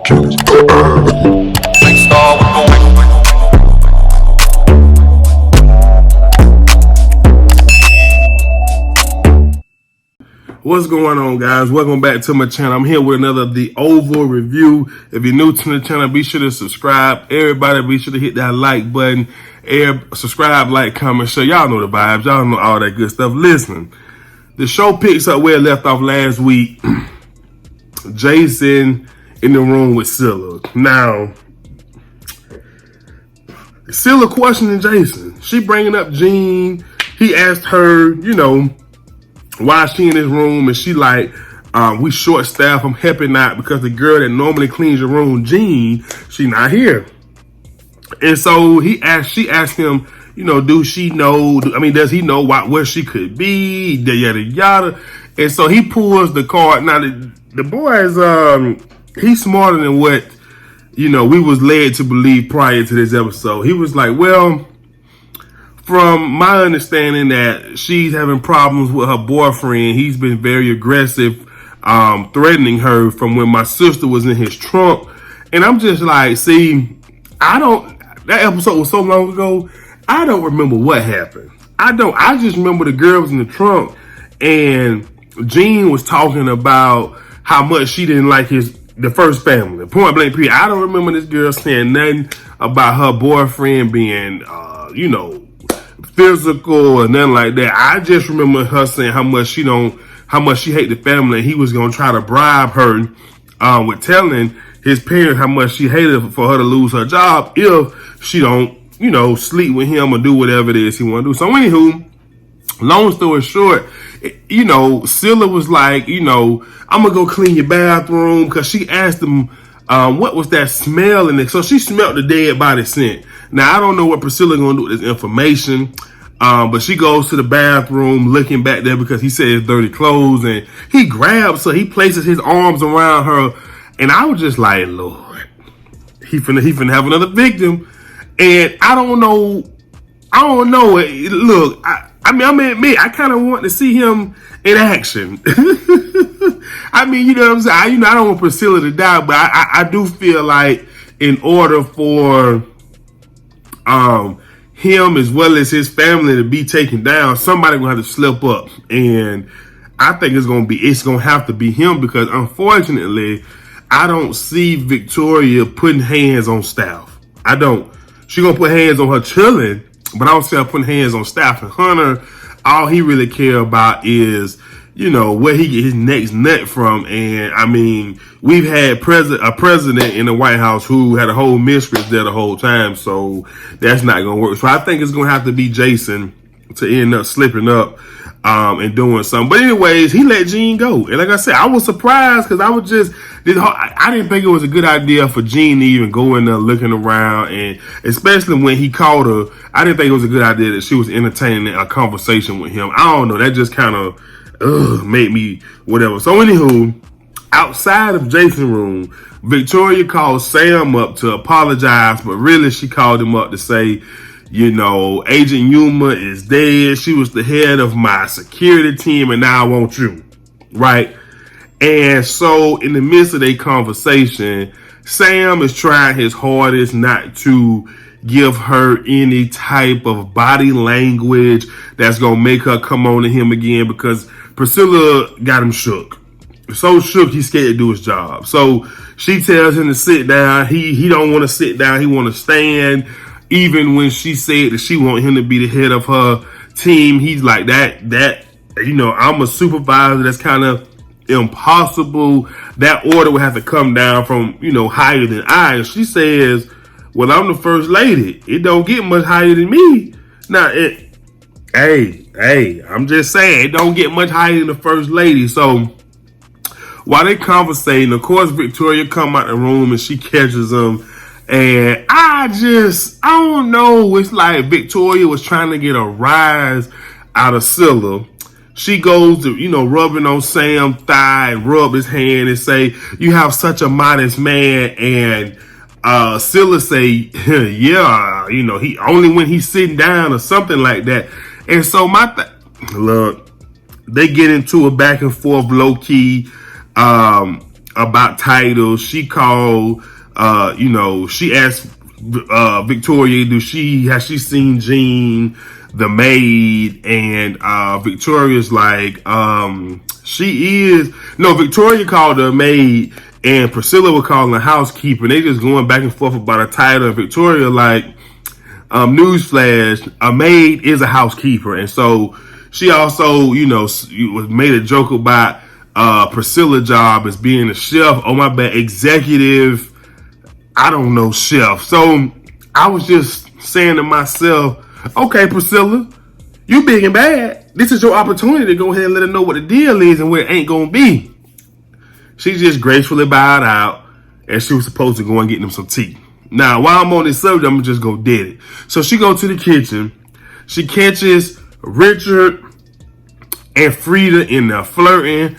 What's going on, guys? Welcome back to my channel. I'm here with another The Oval review. If you're new to the channel, be sure to subscribe. Everybody, be sure to hit that like button. Subscribe, like, comment, share. Y'all know the vibes. Y'all know all that good stuff. Listen, the show picks up where it left off last week. Jason in the room with Cilla. Now, Cilla questioning Jason. She bringing up Jean. He asked her, why is she in his room? And she like, we short staffed. I'm helping out because the girl that normally cleans your room, Jean, she not here. And so she asked him, does he know where she could be? Yada yada. And so he pulls the card. Now the boy is he's smarter than what we was led to believe prior to this episode. He was like, well, from my understanding that she's having problems with her boyfriend. He's been very aggressive, threatening her from when my sister was in his trunk. And I'm just like, see, that episode was so long ago, I don't remember what happened. I just remember the girl was in the trunk and Jean was talking about how much she didn't like the first family. Point blank period. I don't remember this girl saying nothing about her boyfriend being, physical or nothing like that. I just remember her saying how much she hate the family, and he was gonna try to bribe her with telling his parents how much she hated for her to lose her job if she don't, sleep with him or do whatever it is he want to do. So anywho, long story short, Cilla was like, I'm gonna go clean your bathroom, because she asked him what was that smell in it. So she smelled the dead body scent. Now, I don't know what Priscilla gonna do with this information, but she goes to the bathroom looking back there because he said it's dirty clothes, and he grabs her, he places his arms around her, and I was just like, Lord, he finna have another victim. And I don't know. Look, I kind of want to see him in action. I mean, you know what I'm saying? I don't want Priscilla to die, but I do feel like in order for him as well as his family to be taken down, somebody gonna have to slip up, and I think it's gonna have to be him, because unfortunately, I don't see Victoria putting hands on staff. I don't. She gonna put hands on her children, but I don't see her putting hands on staff. And Hunter, all he really care about is, where he get his next nut from. And I mean, we've had a president in the White House who had a whole mistress there the whole time, so that's not gonna work. So I think it's gonna have to be Jason to end up slipping up and doing something. But anyways, he let Jean go. And like I said, I was surprised, because I didn't think it was a good idea for Jean to even go in there looking around, and especially when he called her, I didn't think it was a good idea that she was entertaining a conversation with him. I don't know, that just kind of made me whatever. So anywho, outside of Jason's room, Victoria called Sam up to apologize, but really she called him up to say, Agent Yuma is dead. She was the head of my security team, and now I want you, right? And so in the midst of their conversation, Sam is trying his hardest not to give her any type of body language that's going to make her come on to him again, because Priscilla got him shook. So shook, he's scared to do his job. So she tells him to sit down. He don't want to sit down. He want to stand. Even when she said that she want him to be the head of her team, he's like, I'm a supervisor. That's kind of impossible. That order would have to come down from, higher than I. And she says, well, I'm the first lady. It don't get much higher than me. Now, I'm just saying, it don't get much higher than the first lady. So while they conversating, of course, Victoria come out the room and she catches them. And I don't know. It's like Victoria was trying to get a rise out of Cilla. She goes to, rubbing on Sam's thigh and rub his hand and say, you have such a modest man. And Cilla say, yeah, he only when he's sitting down or something like that. And so look, they get into a back and forth low key about titles. She called, she asked Victoria, has she seen Jean, the maid? And Victoria's like, Victoria called her maid, and Priscilla was calling the housekeeper. And they just going back and forth about a title. And Victoria like, newsflash, a maid is a housekeeper. And so she also, made a joke about Priscilla's job as being a chef. Oh my bad, executive, I don't know, chef. So I was just saying to myself, okay, Priscilla, you big and bad. This is your opportunity to go ahead and let her know what the deal is and what it ain't gonna be. She just gracefully bowed out, and she was supposed to go and get them some tea. Now, while I'm on this subject, I'm gonna just go dead it. So she goes to the kitchen. She catches Richard and Frida in there flirting,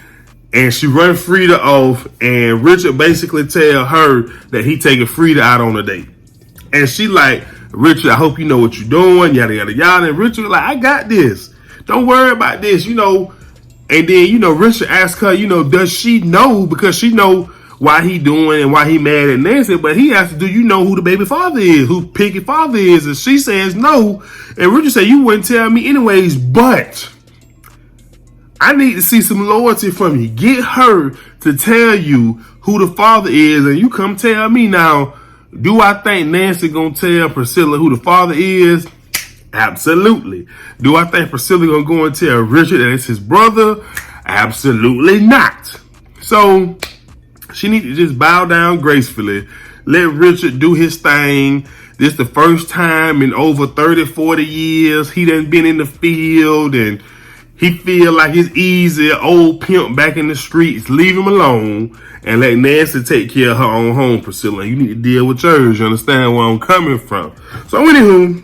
and she runs Frida off, and Richard basically tell her that he taking Frida out on a date. And she like, Richard, I hope you know what you're doing, yada, yada, yada. And Richard like, I got this. Don't worry about this, And then, Richard asked her, does she know? Because she know why he doing and why he mad at Nancy. But he asked, do you know who the baby father is? Who Piggy father is? And she says no. And Richard said, you wouldn't tell me anyways, but I need to see some loyalty from you. Get her to tell you who the father is, and you come tell me. Now, do I think Nancy gonna tell Priscilla who the father is? Absolutely. Do I think Priscilla gonna go and tell Richard that it's his brother? Absolutely not. So she need to just bow down gracefully. Let Richard do his thing. This the first time in over 30, 40 years he done been in the field, and he feel like it's easy, old pimp back in the streets. Leave him alone and let Nancy take care of her own home, Priscilla. You need to deal with yours. You understand where I'm coming from? So anywho,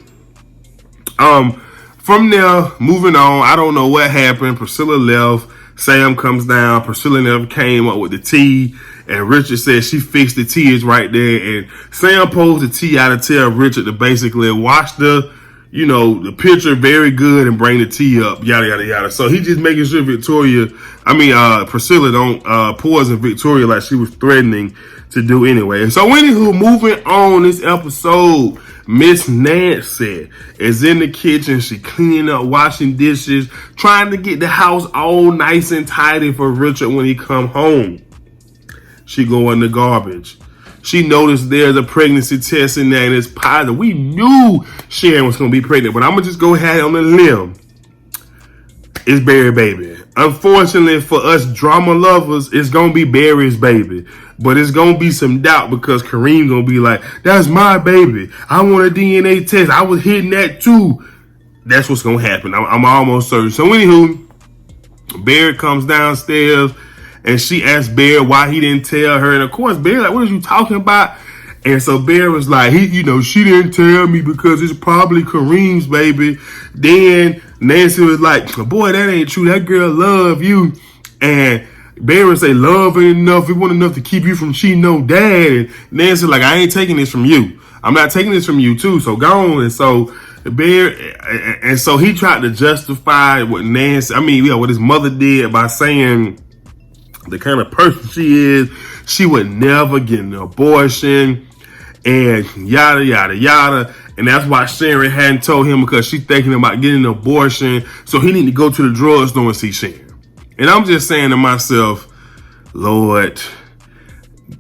from there, moving on, I don't know what happened. Priscilla left. Sam comes down. Priscilla never came up with the tea. And Richard said she fixed the tea is right there. And Sam pulls the tea out to tell Richard to basically wash the picture very good and bring the tea up, yada, yada, yada. So he just making sure Priscilla don't poison Victoria like she was threatening to do anyway. And so anywho, moving on this episode, Miss Nancy is in the kitchen. She cleaning up, washing dishes, trying to get the house all nice and tidy for Richard when he come home. She go in the garbage. She noticed there's a pregnancy test in there and it's positive. We knew Sharon was going to be pregnant, but I'm going to just go ahead on the limb. It's Barry baby. Unfortunately for us drama lovers, it's going to be Barry's baby. But it's going to be some doubt because Kareem going to be like, that's my baby. I want a DNA test. I was hitting that too. That's what's going to happen. I'm almost certain. So anywho, Barry comes downstairs and she asked Barry why he didn't tell her. And of course, Barry like, what are you talking about? And so Barry was like, she didn't tell me because it's probably Kareem's baby. Then Nancy was like, boy, that ain't true. That girl love you. And Barry say, love ain't enough. It wasn't enough to keep you from cheating on dad. And Nancy like, I ain't taking this from you. I'm not taking this from you too. So go on. And so Barry, and so he tried to justify what what his mother did by saying the kind of person she is, she would never get an abortion and yada, yada, yada. And that's why Sharon hadn't told him, because she's thinking about getting an abortion. So he need to go to the drugstore and see Sharon. And I'm just saying to myself, Lord,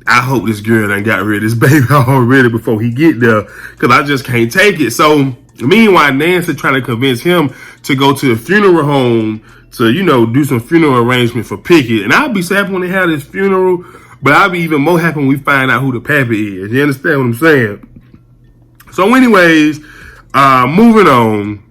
I hope this girl done got rid of this baby already before he get there, because I just can't take it. So meanwhile, Nancy trying to convince him to go to the funeral home to, do some funeral arrangement for Pickett. And I'll be so happy when they have this funeral, but I'll be even more happy when we find out who the pappy is. You understand what I'm saying? So anyways, moving on.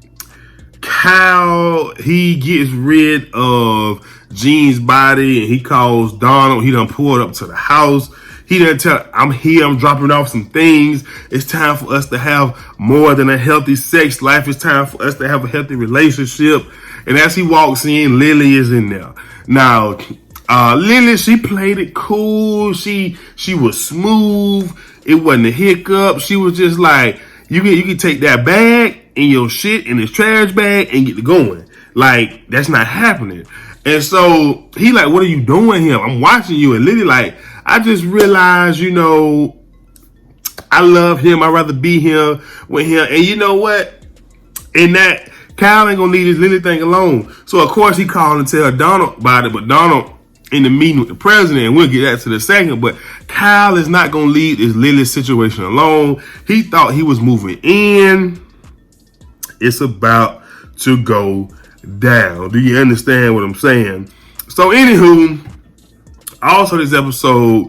Kyle, he gets rid of Jean's body and he calls Donald. He done pulled up to the house. He done tell, I'm here, I'm dropping off some things. It's time for us to have more than a healthy sex life. It's time for us to have a healthy relationship. And as he walks in, Lily is in there. Now, Lily, she played it cool. She was smooth. It wasn't a hiccup. She was just like, you can take that bag and your shit in this trash bag and get it going. Like, that's not happening. And so he like, what are you doing here? I'm watching you. And Lily like, I just realized, you know, I love him. I'd rather be here with him. And you know what? In that, Kyle ain't gonna leave this Lily thing alone. So of course he called and tell Donald about it, but Donald in the meeting with the president, and we'll get that to the second, but Kyle is not gonna leave this Lily situation alone. He thought he was moving in. It's about to go down. Do you understand what I'm saying? So anywho, also this episode,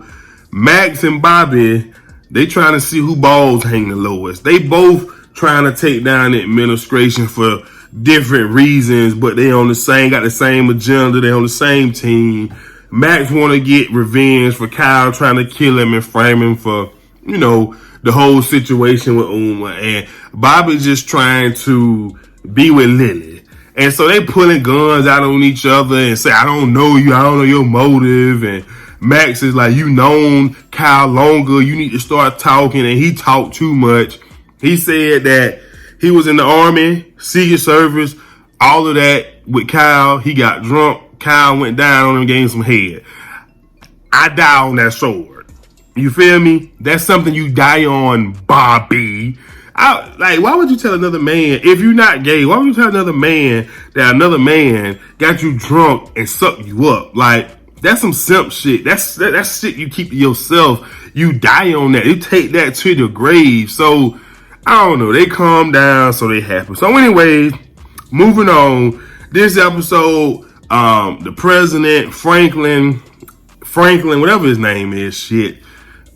Max and Bobby, they trying to see who balls hang the lowest. They both trying to take down the administration for different reasons, but they on the same, got the same agenda. They on the same team. Max want to get revenge for Kyle trying to kill him and frame him for, you know, the whole situation with Uma. And Bobby's just trying to be with Lily. And so they pulling guns out on each other and say, I don't know you. I don't know your motive. And Max is like, you known Kyle longer. You need to start talking. And he talked too much. He said that he was in the Army, Secret Service, all of that with Kyle. He got drunk. Kyle went down on him, gave him some head. I die on that sword. You feel me? That's something you die on, Bobby. Like, why would you tell another man, if you're not gay, why would you tell another man that another man got you drunk and sucked you up? Like, that's some simp shit. That's shit you keep to yourself. You die on that. You take that to the grave. So, I don't know. They calm down, so they happy. So anyways, moving on. This episode, the president, Franklin, whatever his name is, shit.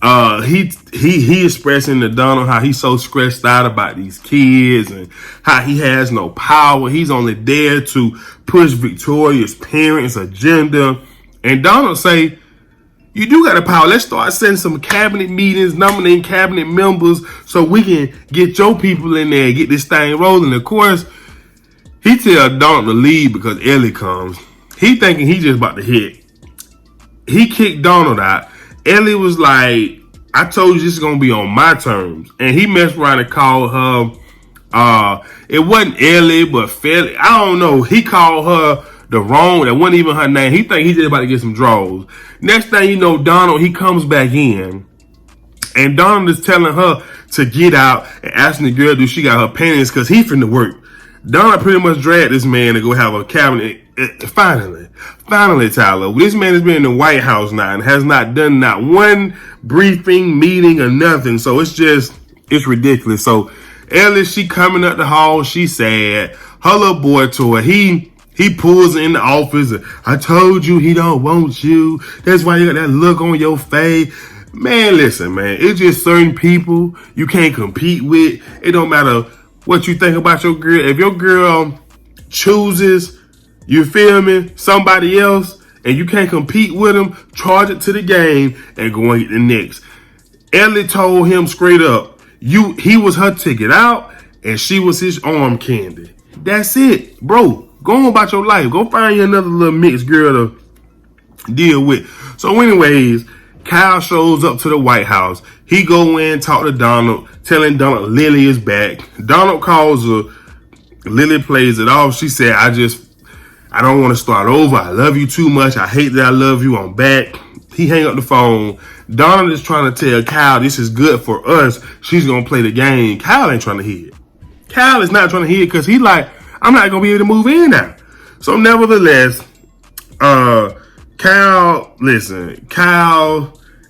He expressing to Donald how he's so stressed out about these kids and how he has no power. He's only there to push Victoria's parents' agenda. And Donald say, you do got the power. Let's start setting some cabinet meetings, nominating cabinet members so we can get your people in there and get this thing rolling. Of course, he tell Donald to leave because Ellie comes. He thinking he just about to hit. He kicked Donald out. Ellie was like, I told you this is going to be on my terms. And he messed around and called her, it wasn't Ellie, but Felly. I don't know. He called her the wrong, that wasn't even her name. He think he just about to get some draws. Next thing you know, Donald, he comes back in. And Donald is telling her to get out and asking the girl, do she got her panties, because he finna work. Donald pretty much dragged this man to go have a cabinet. Finally, Tyler. This man has been in the White House now and has not done not one briefing, meeting, or nothing. So it's ridiculous. So Ellie, she coming up the hall. She sad. Her little boy to her. He pulls her in the office. I told you he don't want you. That's why you got that look on your face. Man, listen, man. It's just certain people you can't compete with. It don't matter what you think about your girl. If your girl chooses, you feel me, somebody else, and you can't compete with them, charge it to the game and go and get the next. Ellie told him straight up, he was her ticket out and she was his arm candy. That's it, bro. Go on about your life. Go find you another little mixed girl to deal with. So anyways, Kyle shows up to the White House. He go in, talk to Donald, telling Donald Lily is back. Donald calls her. Lily plays it off. She said, I don't want to start over. I love you too much. I hate that I love you. I'm back. He hang up the phone. Donald is trying to tell Kyle this is good for us. She's going to play the game. Kyle ain't trying to hear it. Kyle is not trying to hear it because he like, I'm not going to be able to move in now. So nevertheless, Kyle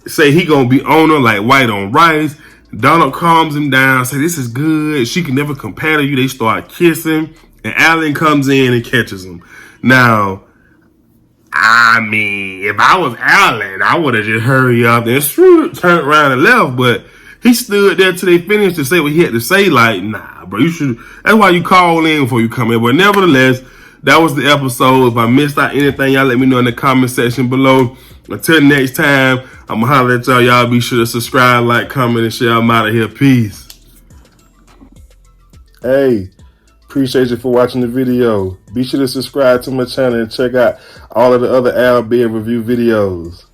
say he going to be on her like white on rice. Donald calms him down, say this is good. She can never compare to you. They start kissing and Alan comes in and catches him. Now, I mean, if I was Alan, I would have just hurried up and turned around and left, but he stood there till they finished to say what he had to say. Like, nah, bro, you should. That's why you call in before you come in. But nevertheless, that was the episode. If I missed out anything, y'all let me know in the comment section below. Until next time, I'm going to holler at y'all. Y'all be sure to subscribe, like, comment, and share. I'm out of here. Peace. Hey, appreciate you for watching the video. Be sure to subscribe to my channel and check out all of the other Al Beer review videos.